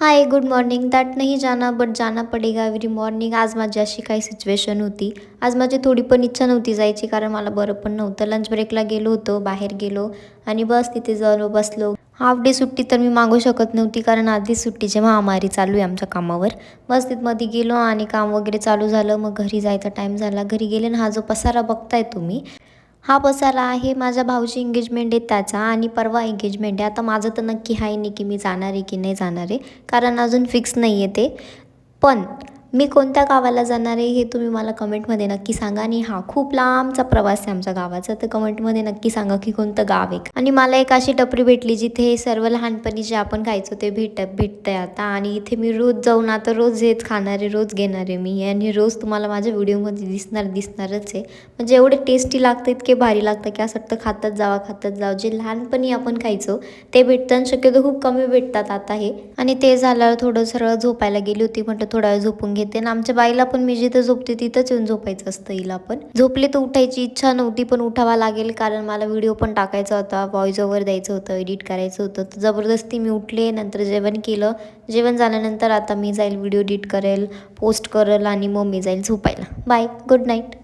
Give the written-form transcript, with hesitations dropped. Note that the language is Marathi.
Hi good morning. दॅट नहीं जाना बट जाना पडेगा एव्हरी मॉर्निंग. आज माझी अशी काही सिच्युएशन होती. आज माझी थोडी पण इच्छा नव्हती जायची, कारण मला बरं पण नव्हतं. लंच ब्रेकला गेलो होतो, बाहेर गेलो आणि बस तिथे जाऊन बसलो. हाफ डे सुट्टी तर मी मागू शकत नव्हती, कारण आधीच सुट्टीची महामारी चालू आहे आमच्या कामावर. बस तिथमध्ये गेलो आणि काम वगैरे चालू झालं. मग घरी जायचा टाईम झाला. घरी गेले ना, हा जो पसारा बघताय तुम्ही, हा पसारा आहे माझ्या भाऊची एंगेजमेंट आहे त्याचा, आणि परवा एंगेजमेंट आहे. आता माझं तर नक्की आहे नाही की मी जाणार आहे की नाही जाणार आहे, कारण अजून फिक्स नाही आहे ते. पण मी कोणत्या गावाला जाणार आहे हे तुम्ही मला कमेंटमध्ये नक्की सांगा. आणि हा खूप लांबचा प्रवास आहे आमच्या गावाचा, तर कमेंटमध्ये नक्की सांगा की कोणतं गाव आहे. आणि मला एक अशी टपरी भेटली जिथे सर्व लहानपणी जे आपण खायचो ते भेटतंय आता. आणि इथे मी रोज जाऊन आता रोज हेच खाणार आहे, रोज घेणार आहे मी, आणि रोज तुम्हाला माझ्या व्हिडिओमध्ये दिसणारच आहे. म्हणजे एवढे टेस्टी लागतं, इतके भारी लागतं की असं वाटतं खातच जावं. जे लहानपणी आपण खायचो ते भेटतं, शक्यतो खूप कमी भेटतात आता हे. आणि ते झाल्यावर थोडं सरळ झोपायला गेली होती. म्हटलं थोडा वेळ झोपून घेते. आणि आमच्या बाईला पण मी जिथं झोपते तिथंच येऊन झोपायचं असतं हिला पण. झोपले तर उठायची इच्छा नव्हती, पण उठावा लागेल, कारण मला व्हिडिओ पण टाकायचा होता, व्हॉइस ओव्हर द्यायचं होतं, एडिट करायचं होतं. तर जबरदस्ती मी उठले. नंतर जेवण केलं. जेवण झाल्यानंतर आता मी जाईल, व्हिडिओ एडिट करेल, पोस्ट करेल आणि मग मी जाईल झोपायला. Bye, good night.